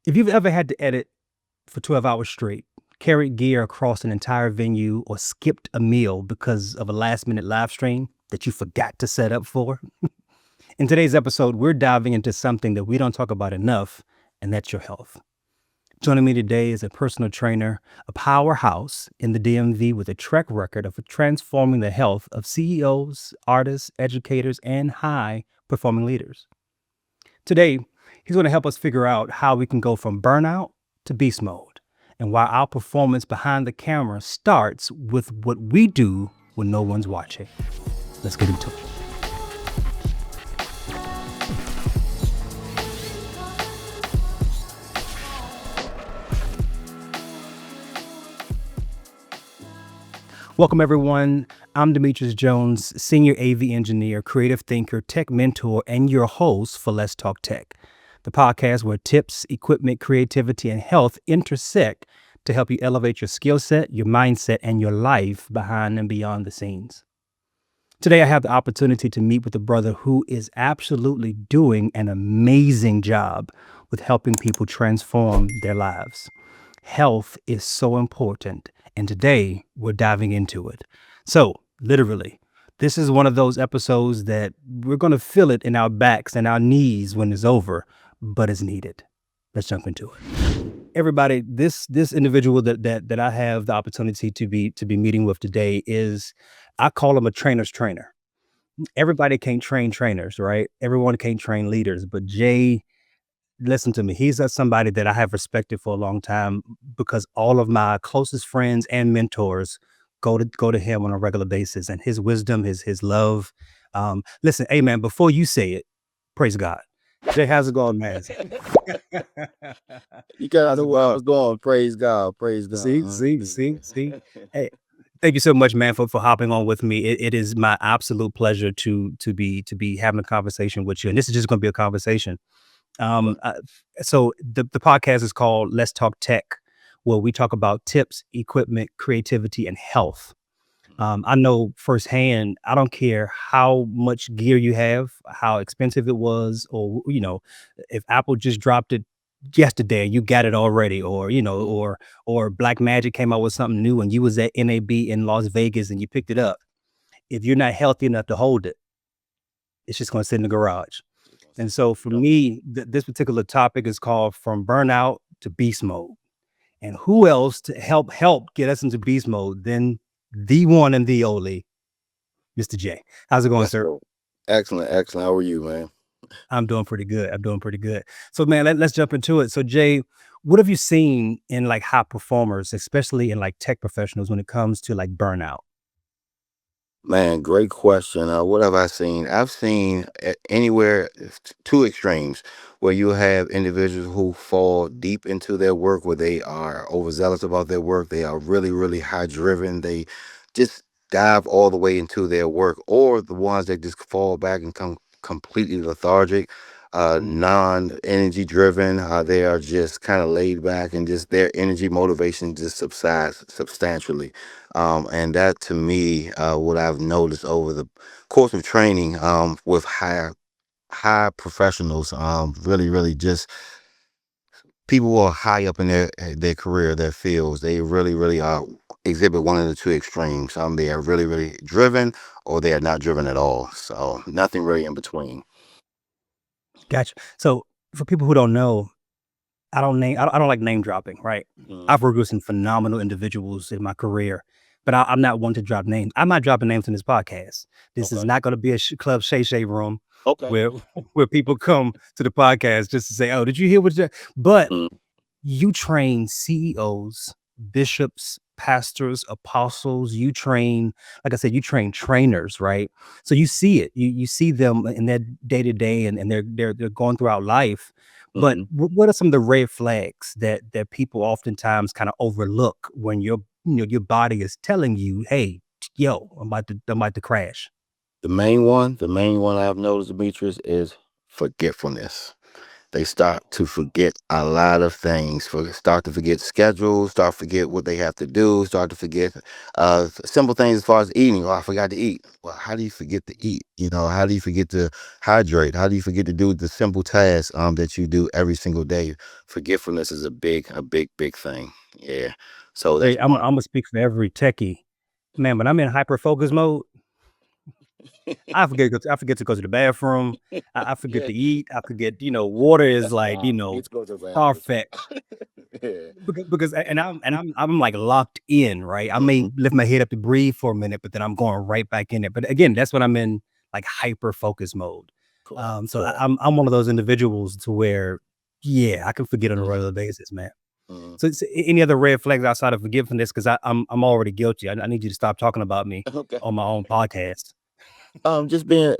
If you've ever had to edit for 12 hours straight, carried gear across an entire venue, or skipped a meal because of a last minute live stream that you forgot to set up for, in today's episode, we're diving into something that we don't talk about enough, and that's your health. Joining me today is a personal trainer, a powerhouse in the DMV with a track record of transforming the health of CEOs, artists, educators, and high performing leaders. Today, he's going to help us figure out how we can go from burnout to beast mode, and why our performance behind the camera starts with what we do when no one's watching. Let's get into it. Welcome, everyone. I'm Demetrice Jones, Senior AV Engineer, Creative Thinker, Tech Mentor, and your host for Let's Talk Tech, the podcast where tips, equipment, creativity, and health intersect to help you elevate your skill set, your mindset, and your life behind and beyond the scenes. Today, I have the opportunity to meet with a brother who is absolutely doing an amazing job with helping people transform their lives. Health is so important, and today we're diving into it. So, literally, this is one of those episodes that we're going to feel it in our backs and our knees when it's over, but it's needed. Let's jump into it. Everybody, this individual that I have the opportunity to be meeting with today is, I call him a trainer's trainer. Everybody can't train trainers, right? Everyone can't train leaders, but Jay, listen to me. He's somebody that I have respected for a long time because all of my closest friends and mentors go to him on a regular basis, and his wisdom, his love. Listen, hey man, before you say it, praise God. Jay, how's it going, man? You guys How's it know where I going? was going. Praise God. Praise God. See. Hey, thank you so much, man, for hopping on with me. It is my absolute pleasure to be having a conversation with you, and this is just going to be a conversation. Okay. So the podcast is called Let's Talk Tech, where we talk about tips, equipment, creativity, and health. I know firsthand, I don't care how much gear you have, how expensive it was, or, if Apple just dropped it yesterday, you got it already, or, or Black Magic came out with something new and you was at NAB in Las Vegas and you picked it up. If you're not healthy enough to hold it, it's just going to sit in the garage. And so for me, this particular topic is called From Burnout to Beast Mode. And who else to help get us into beast mode than the one and the only Mr. J? How's it going, Let's sir? go. Excellent. Excellent. How are you, man? I'm doing pretty good. So, man, let's jump into it. So, Jay, what have you seen in like high performers, especially in like tech professionals, when it comes to like burnout? Man, great question. What have I seen? I've seen anywhere two extremes where you have individuals who fall deep into their work, where they are overzealous about their work. They are really, really high driven. They just dive all the way into their work, or the ones that just fall back and come completely lethargic, Mm. non-energy driven. They are just kind of laid back, and just their energy motivation just subsides substantially. And that, to me, what I've noticed over the course of training, with high professionals, really, really just people who are high up in their career, their fields. They really, really exhibit one of the two extremes. They are really, really driven, or they are not driven at all. So nothing really in between. Gotcha. So, for people who don't know, I don't like name dropping, right? Mhm. I've worked with some phenomenal individuals in my career, but I'm not one to drop names. I'm not dropping names in this podcast. This is Okay. not going to be a Club Shay Shay room Okay. where where people come to the podcast just to say, "Oh, did you hear what?" But Mm. you train CEOs, bishops, pastors, apostles. You train, like I said, you train trainers, right? So you see it. You see them in their day to day, and they're going throughout life. But Mhm. what are some of the red flags that people oftentimes kind of overlook when your body is telling you, "Hey, yo, I'm about to crash." The main one I've noticed, Demetrius, is forgetfulness. they start to forget a lot of things. Start to forget schedules, start to forget what they have to do, start to forget simple things as far as eating. Oh, I forgot to eat. Well, how do you forget to eat? How do you forget to hydrate? How do you forget to do the simple tasks that you do every single day? Forgetfulness is a big thing. Yeah. So Hey, that's I'm one. I'm gonna speak for every techie. Man, when I'm in hyper focus mode, I forget to go to the bathroom. I forget Yeah. to eat. I forget, water is like, Wow. Forget to go to the bathroom. perfect. Yeah. Because I'm like locked in, right? I may Hmm. lift my head up to breathe for a minute, but then I'm going right back in it. But again, that's when I'm in like hyper focus mode. Correct. So Correct. I'm one of those individuals to where, yeah, I can forget on a Hmm. regular basis, man. Hmm. So any other red flags outside of forgiveness? Because I'm already guilty. I need you to stop talking about me Okay. on my own podcast. Just being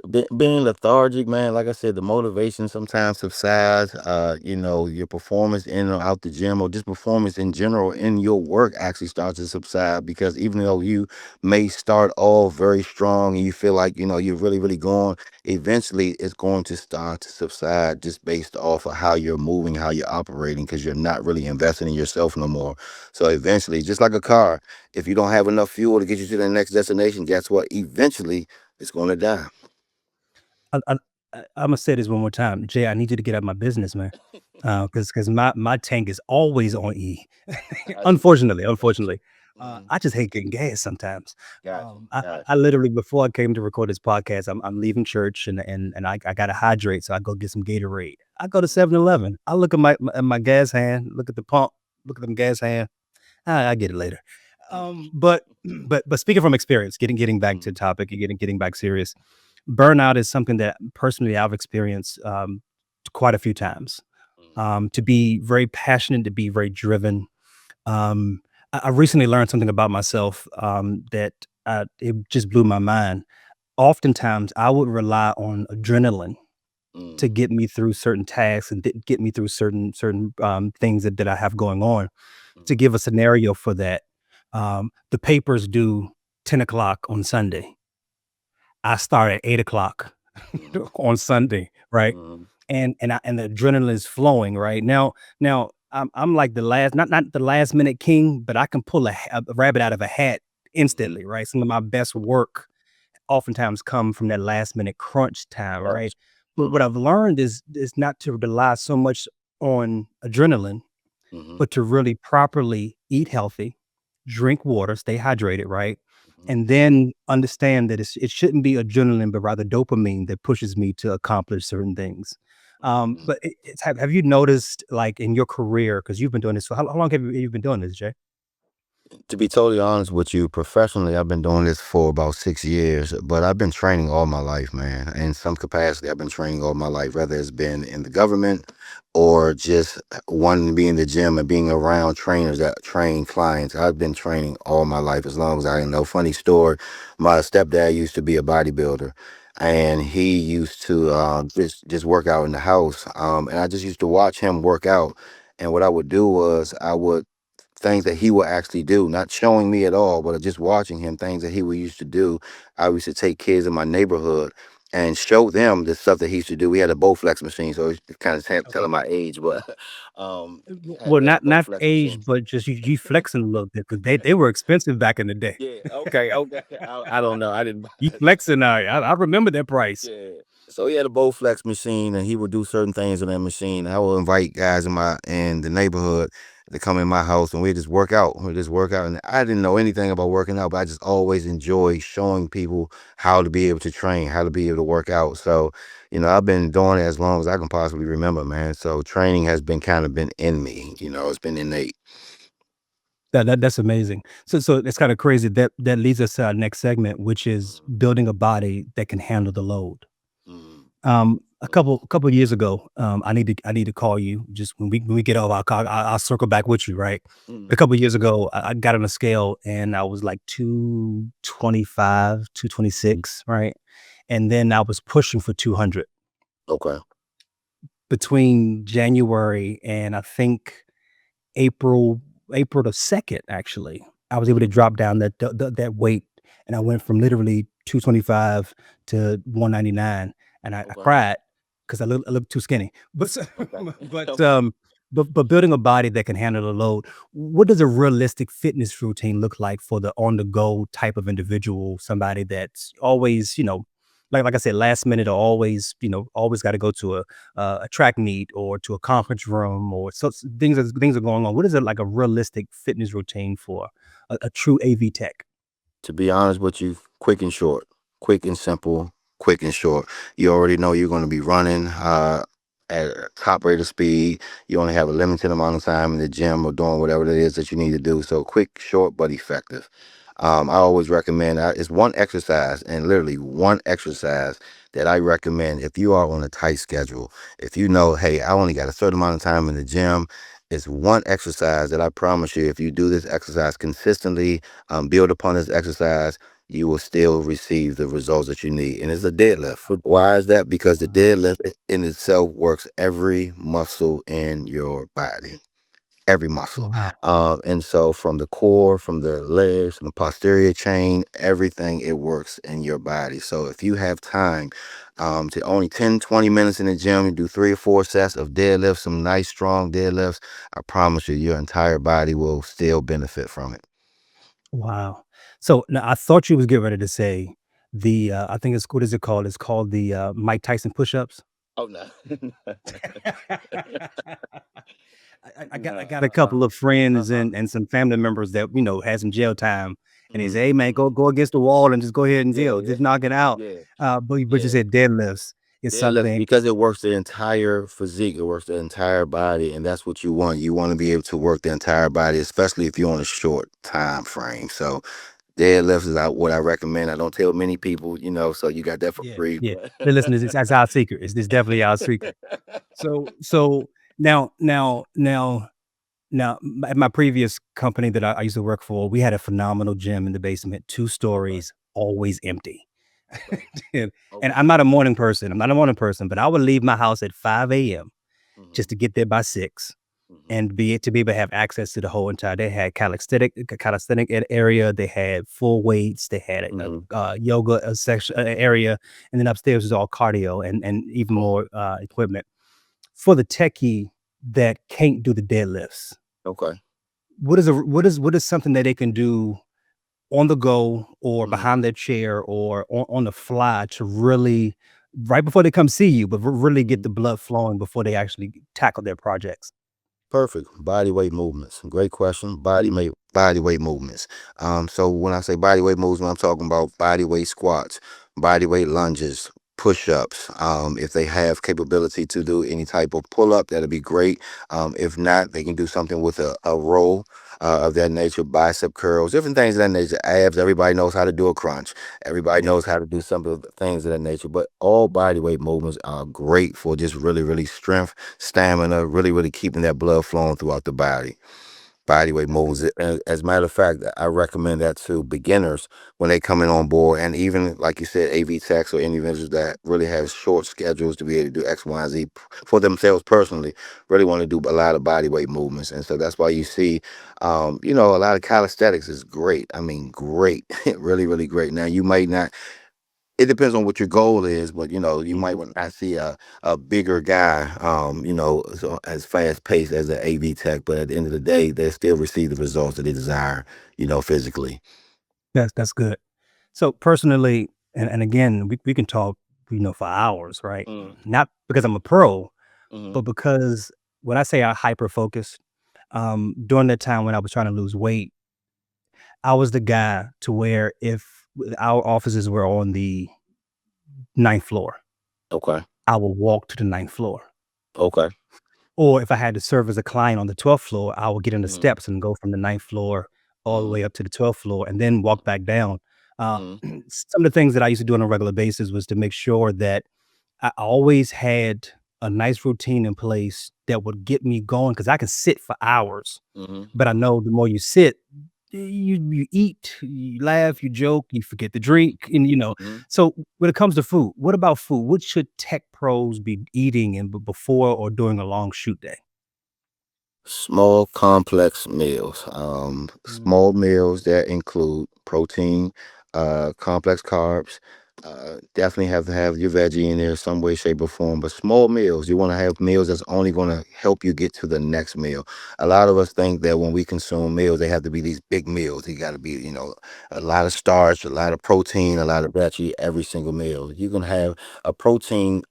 lethargic, man. Like I said, the motivation sometimes subsides. Your performance in or out the gym, or just performance in general in your work actually starts to subside because even though you may start off very strong and you feel like you're really really going, eventually it's going to start to subside just based off of how you're moving, how you're operating, because you're not really investing in yourself no more. So eventually, just like a car, if you don't have enough fuel to get you to the next destination, guess what? Eventually it's gonna die. I, I, I'm gonna say this one more time, Jay. I need you to get out of my business, man. Because my tank is always on E. Got you. Unfortunately, Mhm. I just hate getting gas sometimes. Got you. I literally before I came to record this podcast, I'm leaving church and I gotta hydrate, so I go get some Gatorade. I go to Mhm. 7-Eleven. I look at my gas hand, look at the pump, look at them gas hand. I get it later. But but speaking from experience, getting back to Mhm. topic and getting back serious, burnout is something that personally I've experienced quite a few times. Mhm. To be very passionate, to be very driven. Um, I recently learned something about myself that it just blew my mind. Oftentimes, I would rely on adrenaline to Mhm. get me through certain tasks and get me through certain things that I have going on. To Mhm. give a scenario for that, the papers due 10 o'clock on Sunday. I start at 8 o'clock Mhm. on Sunday, right? Mhm. And the adrenaline is flowing, right? Now I'm like the last not the last minute king, but I can pull a rabbit out of a hat Mhm. instantly, right? Some of my best work oftentimes come from that last minute crunch time, right? Yes. But what Mhm. I've learned is not to rely so much on adrenaline, Mhm. but to really properly eat healthy, drink water, stay hydrated, right? Mhm. And then understand that it shouldn't be adrenaline, but rather dopamine that pushes me to accomplish certain things. Mhm. But have you noticed, like in your career, because you've been doing this for how long have you been doing this, Jay? To be totally honest with you, professionally, I've been doing this for about 6 years, but I've been training all my life, man. In some capacity, I've been training all my life, whether it's been in the government or just wanting to be in the gym and being around trainers that train clients. I've been training all my life as long as I know. Funny story, my stepdad used to be a bodybuilder. And he used to just work out in the house, and I just used to watch him work out. And what I would do was I would things that he would actually do, not showing me at all, but just watching him, things that he would used to do. I used to take kids in my neighborhood and show them the stuff that he used to do. We had a Bowflex machine, so it's kind of Okay. telling my age, but Well, we had a not Bowflex age, machine. but just you flexing a little bit because they were expensive back in the day. Yeah, okay, okay. I don't know. I didn't buy You it. flexing now. I remember that price. Yeah. So he had a Bowflex machine, and he would do certain things on that machine. I would invite guys in the neighborhood to come in my house, and we just work out. We just work out, and I didn't know anything about working out, but I just always enjoy showing people how to be able to train, how to be able to work out. So, I've been doing it as long as I can possibly remember, man. So training has been kind of been in me. It's been innate. That's amazing. So it's kind of crazy. That leads us to our next segment, which is Mm, building a body that can handle the load. mm, A okay. couple years ago, I need to call you just when we get off. I'll circle back with you, right? A Mm, couple years ago, I got on a scale and I was like 225, mhm. 226, right? And then I was pushing for 200 Okay. between January and I think April April the 2nd, actually. I was able to Mm, drop down that weight, and I went from literally 225 to 199, and I okay. cried. because I look too skinny. But Okay. but Okay. um, but building a body that can handle the load. What does a realistic fitness routine look like for the on the go type of individual? Somebody that's always, like I said, last minute, or always, always got to go to a track meet or to a conference room, or things are going on. What is it like a realistic fitness routine for a true AV tech? To be honest with you, quick and short, quick and simple, quick and short. You already know you're going to be running at a top rate of speed. You only have a limited amount of time in the gym or doing whatever it is that you need to do. So quick, short, but effective. I always recommend it's one exercise, and literally one exercise that I recommend if you are on a tight schedule. If you know, hey, I only got a certain amount of time in the gym, it's one exercise that I promise you, if you do this exercise consistently, build upon this exercise, you will still receive the results that you need. And it's a deadlift. Why is that? Because the deadlift in itself works every muscle in your body, every muscle. Wow. And so from the core, from the legs, from the posterior chain, everything, it works in your body. So if you have time to only 10, 20 minutes in the gym, you do 3 or 4 sets of deadlifts, some nice strong deadlifts, I promise you, your entire body will still benefit from it. Wow. So now I thought you was getting ready to say I think it's what is it called? It's called the Mike Tyson push-ups. Oh no. I got a couple of friends Uh-uh. and some family members that had some jail time, and they Hmm. say, "Hey man, go against the wall and just go ahead and Yeah, just yeah, knock it out." yeah, But you yeah. said deadlifts is Deadlifts something. because it works the entire physique, it works the entire body, and that's what you want. You want to be able to work the entire body, especially if you're on a short time frame. So deadlifts is what I recommend. I don't tell many people, so you got that for Yeah, free. yeah. Hey, listen, it's our secret. It's definitely our secret. So now, at my previous company that I used to work for, we had a phenomenal gym in the basement, 2 Okay, stories, always empty. okay, And and okay. I'm not a morning person. I'm not a morning person, but I would leave my house at 5 a.m. Hmm. just to get there by 6 Hmm. and be able to have access to the whole entire. They had calisthenic area. They had full weights. They had Hmm. yoga section area, and then upstairs was all cardio and even Oh, more equipment for the techie that can't do the deadlifts. okay. What is something that they can do on the go or Hmm. behind their chair or on the fly to really right before they come see you, but really get Hmm. the blood flowing before they actually tackle their projects? Perfect. Body weight movements. Great question. Body weight movements. So when I say body weight movements, I'm talking about body weight squats, body weight lunges, push-ups. If they have capability to do any type of pull-up, that'd be great. If not, they can do something with a row of that nature, bicep curls, different things of that nature. Abs, everybody knows how to do a crunch. Everybody Yeah. knows how to do some of the things of that nature. But all body weight movements are great for just really, really strength, stamina, really, really keeping that blood flowing throughout the body. Body weight That's moves. good. As a matter of fact, I recommend that to beginners when they come in on board, and even like you said, AV techs or individuals that really have short schedules to be able to do X, Y, and Z for themselves personally, really want to do a lot of body weight movements, and so that's why you see, a lot of calisthenics is great. I mean, great, really, really great. Now you might not, it depends on what your goal is, but you might Mhm. want not see a bigger guy, so as fast paced as an AV tech, but at the end of the day, they still receive the results that they desire, physically. That's good. So personally, and again, we can talk, for hours, right? Mm, Not because I'm a pro, mm-hmm. but because when I say I hyper focus, during that time when I was trying to lose weight, I was the guy to where if our offices were on the ninth floor, Okay. I would walk to the ninth floor. Okay. Or if I had to serve as a client on the 12th floor, I would get in the Mm-hmm. steps and go from the ninth floor all the Mm-hmm. way up to the 12th floor and then walk back down. Mm-hmm. Some of the things that I used to do on a regular basis was to make sure that I always had a nice routine in place that would get me going because I can sit for hours. Mm-hmm. But I know the more you sit, you eat, you laugh, you joke, you forget to drink, and. Mm-hmm. So when it comes to food, what about food? What should tech pros be eating in before or during a long shoot day? Small, complex meals. Mm, Small meals that include protein, complex carbs. Definitely have to have your veggie in there some way, shape, or form. But small meals, you want to have meals that's only going to help you get to the next meal. A lot of us think that when we consume meals, they have to be these big meals. They got to be, a lot of starch, a lot of protein, a lot of veggie every single meal. You can have a protein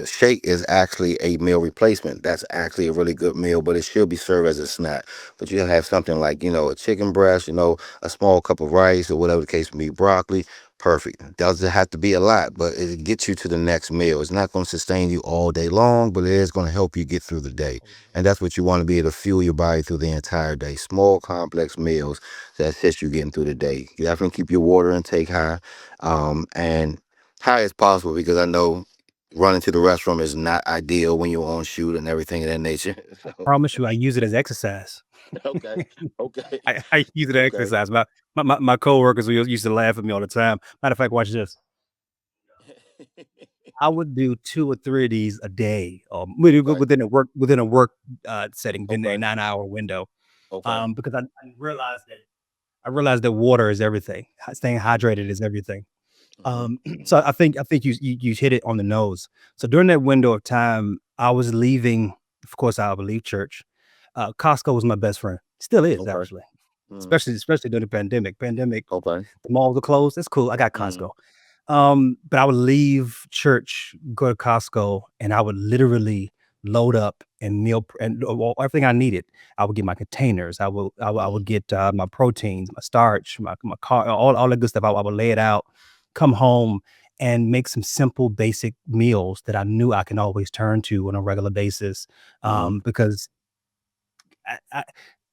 shake is actually a meal replacement. That's actually a really good meal, but it should be served as a snack. But you'll have something like, a chicken breast, a small cup of rice or whatever the case may be, broccoli. Perfect. Doesn't have to be a lot, but it gets you to the next meal. It's not going to sustain you all day long, but it is going to help you get through the day. Oh, yeah. And that's what you want to be able to fuel your body through the entire day. Small, complex meals that assist you getting through the day. You definitely keep your water intake high, and high as possible because I know running to the restroom is not ideal when you're on shoot and everything of that nature. I So, promise you, I use it as exercise. okay, okay, I use it as okay. exercise. My coworkers used to laugh at me all the time. Matter of fact, watch this. I would do 2 or 3 of these a day, Okay, within a work, setting, within a okay, 9-hour window, okay. because I realized that water is everything. Staying hydrated is everything. Mm-hmm, So I think you hit it on the nose. So during that window of time, I was leaving. Of course, I would leave church. Costco was my best friend. Still is okay. actually, Mm, especially during the pandemic. okay. The malls are closed. It's cool. I got Mm, Costco. But I would leave church, go to Costco, and I would literally load up and well, everything I needed. I would get my containers. I mm, would get my proteins, my starch, my car, all the good stuff. I would lay it out, come home, and make some simple, basic meals that I knew I can always turn to on a regular basis. mm-hmm, Because I, I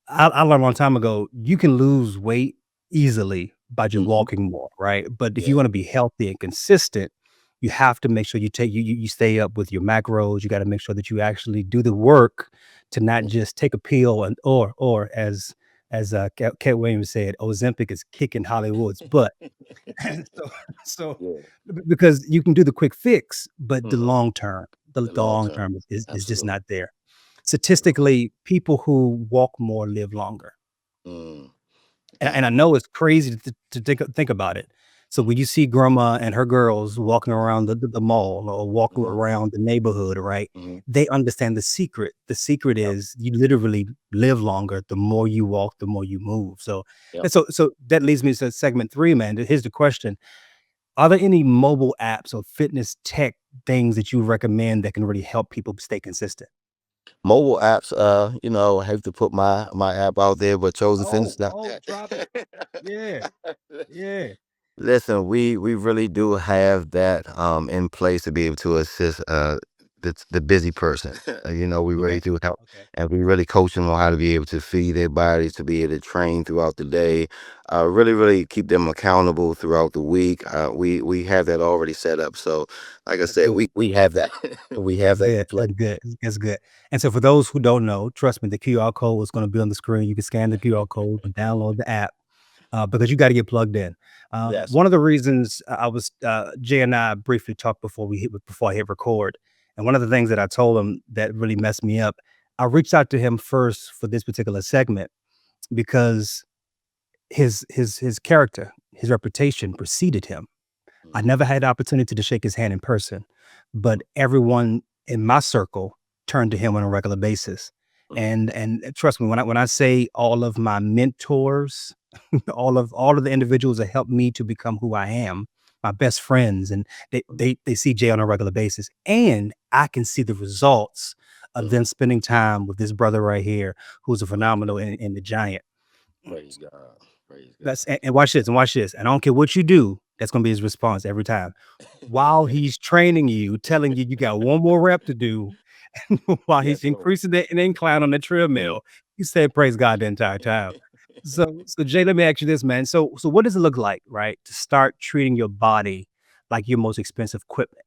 I learned a long time ago, you can lose weight easily by just mm-hmm. walking more, right? But if you Yeah. wanna be healthy and consistent, you have to make sure you stay up with your macros. You gotta make sure that you actually do the work to not Mm-hmm. just take a pill or as Cat Williams said, Ozempic is kicking Hollywood's butt. So so Yeah. because you can do the quick fix, but the Mm-hmm. long term, The the long long term. term is just Absolutely. not there. Absolutely. Statistically, people who walk more live longer. Mm. And I And know it's crazy to think about it. So when you see grandma and her girls walking mm-hmm. around the mall or walking Mm-hmm. around the neighborhood, right? Mm-hmm. They understand the secret. The secret Yep. is you literally live longer the more you walk, the more you move. So Yep. and so that leads me to segment 3, man. Here's the question. Are there any mobile apps or fitness tech things that you recommend that can really help people stay consistent? Mobile apps, I have to put my app out there, but chosen fitness. Drop it. Yeah, yeah. Listen, we really do have that in place to be able to assist the busy person. We really Okay. do help, Okay. and we really coach them on how to be able to feed their bodies, to be able to train throughout the day. Really, really keep them accountable throughout the week. We have that already set up. So, like I That's said, good. we have that we have That's that in good. place. That's good. That's good. And so for those who don't know, trust me, the QR code is going to be on the screen. You can scan the QR code and download the app because you got to get plugged in. Yes. One of the reasons I was Jay and I briefly talked before I hit record, and one of the things that I told him that really messed me up, I reached out to him first for this particular segment because his character, his reputation preceded him. I Mm-hmm. never had the opportunity to shake his hand in person, but everyone in my circle turned to him on a regular basis. Mm-hmm. And trust me, when I say all of my mentors, all of the individuals that helped me to become who I am, my best friends, and they see Jay on a regular basis, and I can see the results of Mm-hmm. them spending time with this brother right here, who's a Mm-hmm. phenomenal in the giant. Praise God. Praise That's God. and watch this, and watch this. And I don't care what you do, that's gonna be his response every time. While he's training you, telling you you got one more rep to do, while he's Yes, Lord. increasing the an incline on the Mm. treadmill, he said praise God the entire time. So Jay, let me ask you this, man. So what does it look like, right, to start treating your body like your most expensive equipment?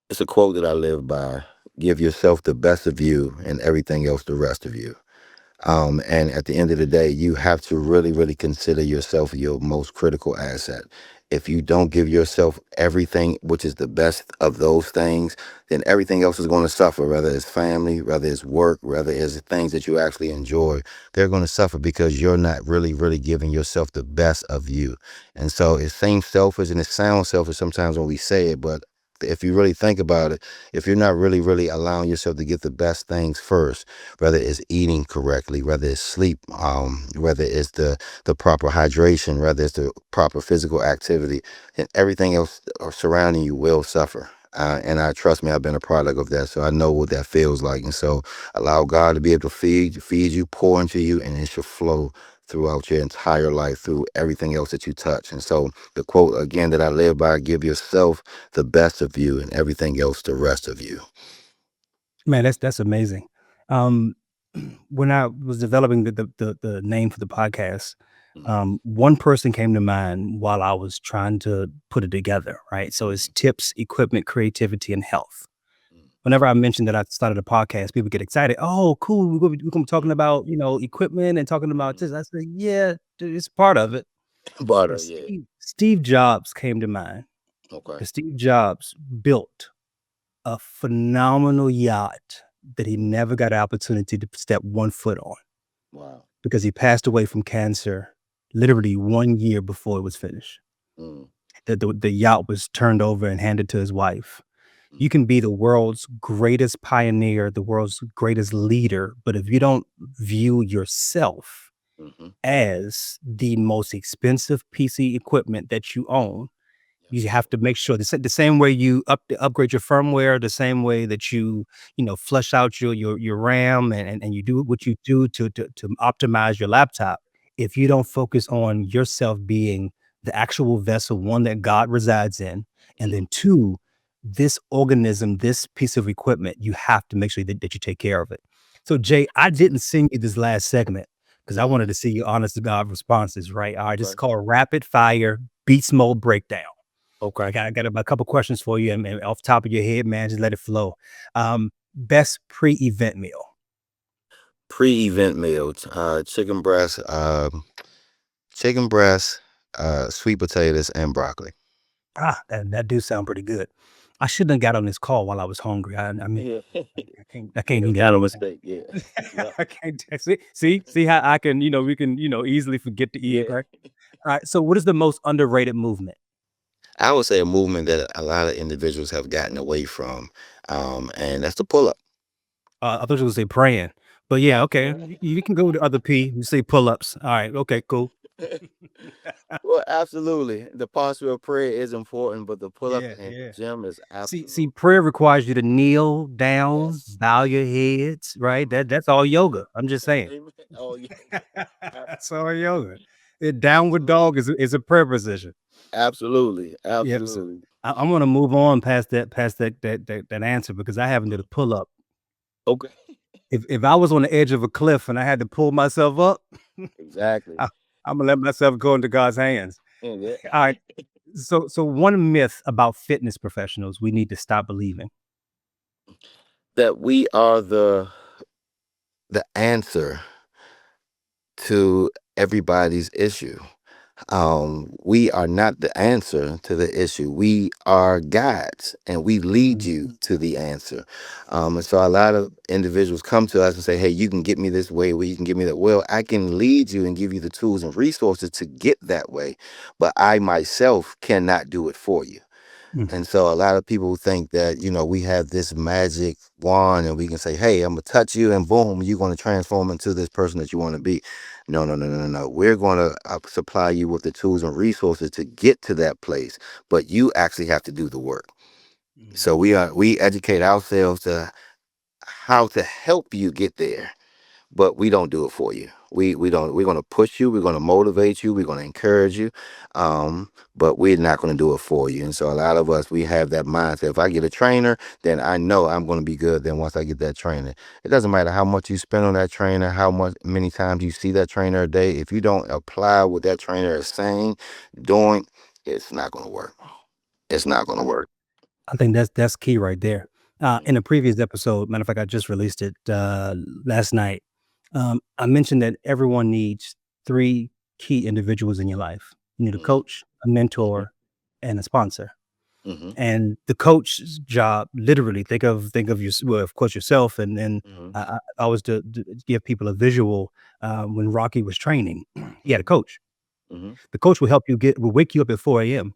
It's a quote that I live by. Give yourself the best of you and everything else the rest of you. And at the end of the day, you have to really, really consider yourself your most critical asset. If you don't give yourself everything, which is the best of those things, then everything else is going to suffer, whether it's family, whether it's work, whether it's things that you actually enjoy. They're going to suffer because you're not really giving yourself the best of you. And so it seems selfish and it sounds selfish sometimes when we say it, but if you really think about it, if you're not really allowing yourself to get the best things first, whether it's eating correctly, whether it's sleep, whether it's the proper hydration, whether it's the proper physical activity, and everything else surrounding you will suffer. And I trust me, I've been a product of that, so I know what that feels like. And so, allow God to be able to feed you, pour into you, and it should flow throughout your entire life, through everything else that you touch. And so, the quote again that I live by: give yourself the best of you, and everything else the rest of you. Man, that's amazing. Um, when I was developing the name for the podcast, Mm, one person came to mind while I was trying to put it together, right? So it's mm, tips, equipment, creativity, and health. mm, Whenever I mentioned that I started a podcast, people get excited. Oh, cool. We're gonna be talking mm, about, equipment and talking about mm. this. I said, yeah, dude, it's part of it. And Butter, yeah. Steve Jobs came to mind Okay. because Steve Jobs built a phenomenal yacht that he Mm, never got an opportunity to step one foot on wow. because he passed away from cancer literally 1 year before it was finished. Mm, The yacht was turned over and handed to his wife. You mm, can be the world's greatest pioneer, the world's greatest leader, but if you don't view yourself mm-hmm. as the most expensive piece of equipment that you own, Yes, you sir. have to make sure the same way you upgrade your firmware, the same way that you flush out your RAM and you do what you do to optimize your laptop. If you don't focus on yourself being the actual vessel, one that God resides in, and Mm, then two, this organism, this piece of equipment, you have to make sure that you take care of it. So Jay, I didn't sing you this last segment because I wanted mm-hmm. to see your honest to God responses, right? All right, this is Okay. called rapid fire beats mode breakdown. I Okay. got I got a couple questions for you, and off the top of your head, man, just let it flow. Best pre-event meal? Pre-event meals: chicken breast, sweet potatoes, and broccoli. That do sound pretty good. I shouldn't have got on this call while I was hungry. I mean, Yeah. I can't Yeah, eat kind of anything. mistake. Yeah. Yep. I can't see how I can, we can, easily forget to eat, Yeah. right? All right. So what is the most underrated movement? I would say a movement that a lot of individuals have gotten away from, and that's the pull up. I thought you were gonna say praying, but yeah, okay. Uh, You can go with the other P. You say pull-ups. All right. Okay. Cool. well, absolutely. The posture of prayer is important, but the pull up Yeah. in the Yeah. gym is See, absolute. prayer requires you to kneel down, Yes. bow your heads, right? Mhm. That's all yoga. I'm just saying. Amen. Oh, yeah. That's all yoga. Downward Absolutely. dog is a prayer position. Absolutely. Yep. So Absolutely. I'm gonna move on past that answer because I haven't did a Mhm. pull up. Okay. If I was on the edge of a cliff and I had to pull myself up, Exactly. I, I'm gonna let myself go into God's hands. And that, All right. So one myth about fitness professionals we need to stop believing. that we are the answer to everybody's issue. We are not the answer to the issue. We are guides, and we lead you to the answer. And so a lot of individuals come to us and say, "Hey, you can get me this way, where you can get me that." Well, I can lead you and give you the tools and resources to get that way, but I myself cannot do it for you. Mhm. And so a lot of people think that, we have this magic wand and we can say, "Hey, I'm gonna touch you and boom, you're gonna transform into this person that you want to be." No, no, no, no, no, no. We're gonna supply you with the tools and resources to get to that place, but you actually have to do the work. So we educate ourselves to how to help you get there, but we don't do it for you. We don't. We're going to push you. We're going to motivate you. We're going to encourage you, but we're not going to do it for you. And so a lot of us, we have that mindset. If I get a trainer, then I know I'm going to be good. Then once I get that trainer, it doesn't matter how much you spend on that trainer, how much many times you see that trainer a day. If you don't apply what that trainer is saying, doing, it's not going to work. It's not going to work. I think that's key right there. In Mhm, a previous episode, matter of fact, I just released it last night. I mentioned that everyone needs three key individuals in your life. You need a mhm, coach, a mhm, mentor, and a sponsor. Mhm. And the coach's job, literally, think of your, well, of course, yourself, and Mhm. I always to give people a visual. When Rocky was training, he had a Mhm. coach. Mhm. The coach will wake you up at 4 a.m.,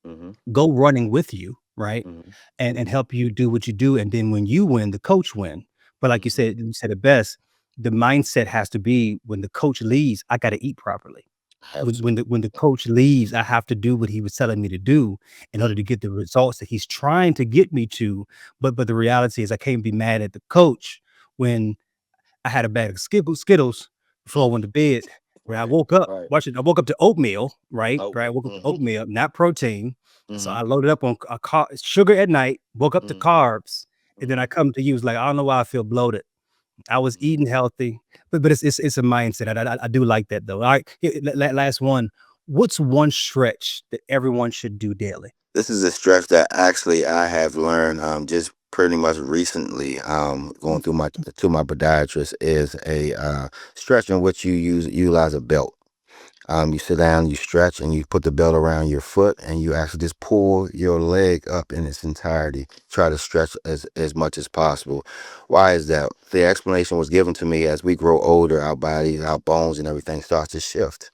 Mhm. go running with you, right, Mhm. and Mhm. help you do what you do. And then when you win, the coach win. But like Mhm. you said it best. The mindset has to be, when the coach leaves, I got to eat properly. Have to. When the coach leaves, I have to do what he was telling me to do in order to Mhm. get the results that he's trying to get me to. But the reality is, I can't be mad at the coach when I had a bag of Skittles before I went to bed, where I woke up, Right. I woke up to oatmeal, right? Oh. Right. I woke up to Mhm. oatmeal, not protein. So I Mhm. loaded up on sugar at night, woke up to Mhm. carbs, and then I Mhm. come to you, it's like, I don't know why I feel bloated. I was Mhm. eating healthy, but it's a mindset. I do like that though. All right, last one. What's one stretch that everyone should do daily? This is a stretch that actually I have learned just pretty much recently. Going through my to my podiatrist is a stretch in which you utilize a belt. You sit down, you stretch, and you put the belt around your foot, and you actually just pull your leg up in its entirety. Try to stretch as much as possible. Why is that? The explanation was given to me: as we grow older, our bodies, our bones, and everything starts to shift.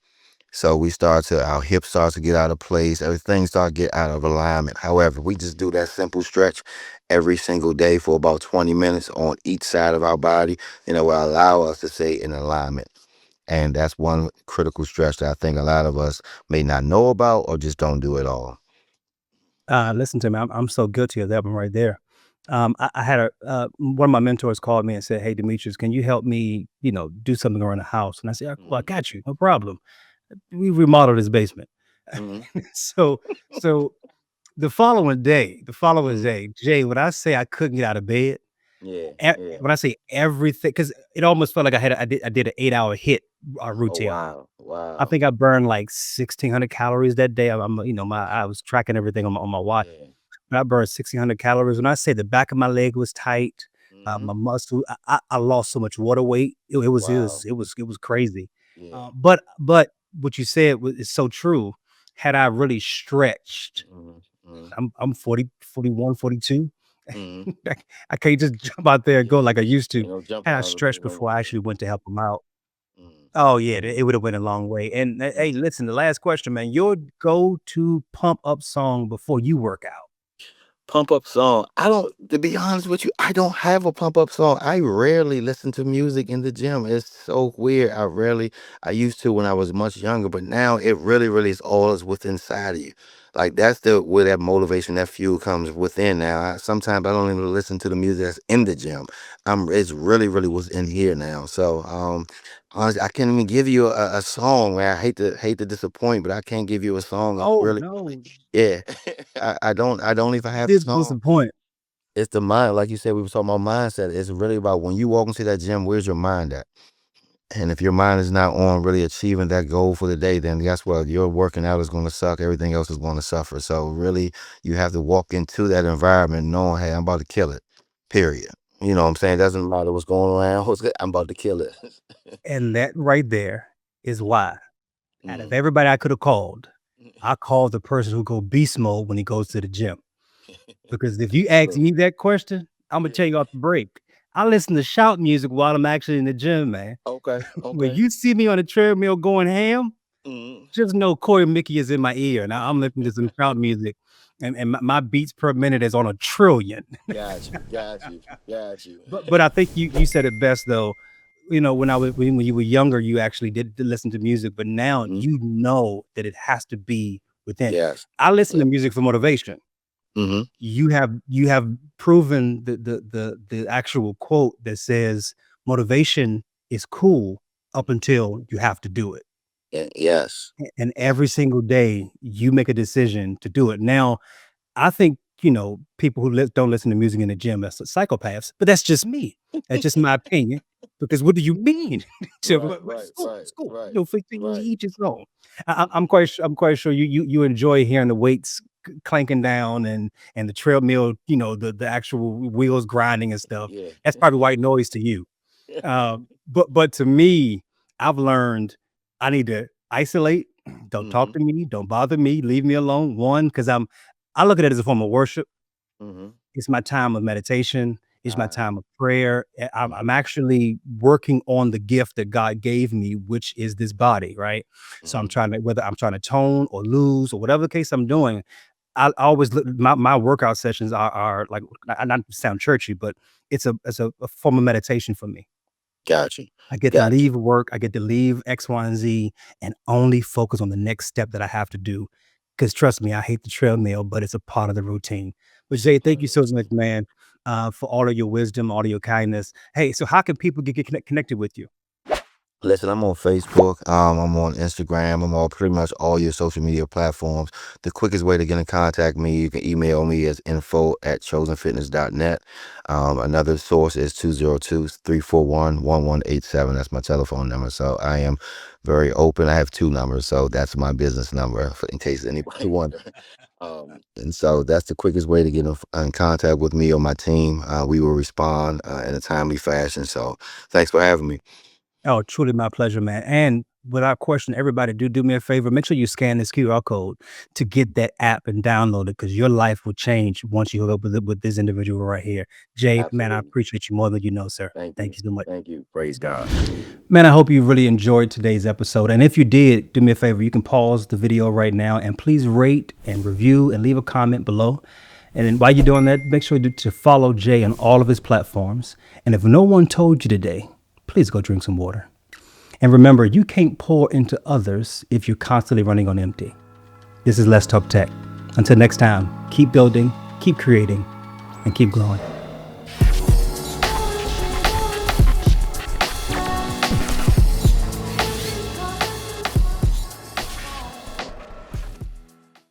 So our hips start to get out of place, everything start to get out of alignment. However, we just do that simple stretch every single day for about 20 minutes on each side of our body, and it will allow us to stay in alignment. And that's one critical stretch that I think a lot of us may not know about or just don't do at all. Listen to me. I'm so guilty of that one right there. I had one of my mentors called me and said, "Hey, Demetrius, can you help me? Do something around the house?" And I said, "Well, I Hmm. got you, no problem." We remodeled his basement. Hmm. so so the following Hmm. day, Jay, when I say I couldn't get out of bed, Yeah, yeah. when I say everything, because it almost felt like I did an 8 hour hit Oh routine. wow, I wow. think I burned like 1,600 calories that day. I was tracking everything on my watch. Yeah. But I burned 1,600 calories. When I say the back of my leg was tight, Hmm. my muscle, I lost so much water weight. Wow. It was crazy. Yeah. But what you said is so true. Had I really stretched, Hmm. Hmm. I'm 40, 41, 42. Hmm. I I can't just jump out there and go Yeah. like I used to. Jumping Had I out of the stretched window. before I Yeah. actually went to help him out. Mm. Oh yeah, it would have went a long way. And hey, Mm. listen, the last question, man. Your go-to pump up song before you work out. Pump up song. I don't, to be honest with you, I don't have a pump up song. I rarely listen to music in the gym. It's so weird. I used to when I was much younger, but now it really, really is all is within inside of you. Like that's where that motivation, that fuel comes within now. Sometimes I don't even listen to the music that's in the gym. It's really, really what's in here now. So, honestly, I can't even give you a song, man. I hate to disappoint, but I can't give you a song of Oh really, no, yeah. I don't even have a this was song. the point. It's the mind, like you said, we were talking about mindset. It's really about when you walk into that gym, where's your mind at? And if your mind is not on really achieving that goal for the day, then guess what? Your working out is going to suck. Everything else is going to suffer. So really, you have to walk into that environment knowing, hey, I'm about to kill it. Period. You know what I'm saying? It doesn't matter what's going around. I'm about to kill it. And that right there is why, out of Mm. everybody I could have called, I called the person who go beast mode when he goes to the gym. Because if you ask Look, me that question, I'm gonna yeah. tell you off the break. I listen to shout music while I'm actually in the gym, man. Okay, When okay. you see me on the treadmill going ham, Mm. just know Corey Mickey is in my ear. Now I'm listening to some shout music, and my beats per minute is on a trillion. Got you, got you, got you. But I think you said it best though. When you were younger, you actually did listen to music, but now Mhm. you know that it has to be within. Yes. I listen Yeah. to music for motivation. Hmm. You have proven the actual quote that says motivation is cool up until you have to do it. Yeah, yes. And every single day you make a decision to do it. Now, I think, people who don't listen to music in the gym are psychopaths, but that's just me. That's just my opinion. Because what do you mean? So, Right, but right, it's right, cool. right, For right. each his own. I'm Mhm. quite sure you enjoy hearing the weights clanking down and the treadmill, the actual wheels grinding and stuff. Yeah. That's probably white noise to you. But to me, I've learned I need to isolate. Don't talk Mhm. to me. Don't bother me. Leave me alone. One, because I look at it as a form of worship. Mhm. It's my time of meditation. It's my Ah. time of prayer. I'm Mhm. actually working on the gift that God gave me, which is this body, right? So I'm Mhm. trying to, whether I'm trying to tone or lose or whatever the case I'm doing, I always look, my workout sessions are like, not to sound churchy, but it's a form of meditation for me. Got you. I get to Got you. leave work, I get to leave X, Y, and Z, and only focus on the next step that I have to do. Because trust me, I hate the treadmill, but it's a part of the routine. But It's a Jay, part thank of you the so routine. much, man, for all of your wisdom, all of your kindness. Hey, so how can people get connected with you? Listen, I'm on Facebook. I'm on Instagram. I'm on pretty much all your social media platforms. The quickest way to get in contact me, you can email me as info@chosenfitness.net. Another source is 202-341-1187. That's my telephone number. So I am very open. I have two numbers, so that's my business number in case anybody wonders. And so that's the quickest way to get in contact with me or my team. We will respond in a timely fashion. So thanks for having me. Oh, truly my pleasure, man. And without question, everybody do me a favor. Make sure you scan this QR code to get that app and download it because your life will change once you hook up with this individual right here. Jay, man, I Absolutely. appreciate you more than you know, sir. Thank Thank you. you so much. Thank you. Praise God. Man, I hope you really enjoyed today's episode. And if you did, do me a favor. You can pause the video right now and please rate and review and leave a comment below. And then while you're doing that, make sure to follow Jay on all of his platforms. And if no one told you today, please go drink some water. And remember, you can't pour into others if you're constantly running on empty. This is Let's Talk Tech. Until next time, keep building, keep creating, and keep growing.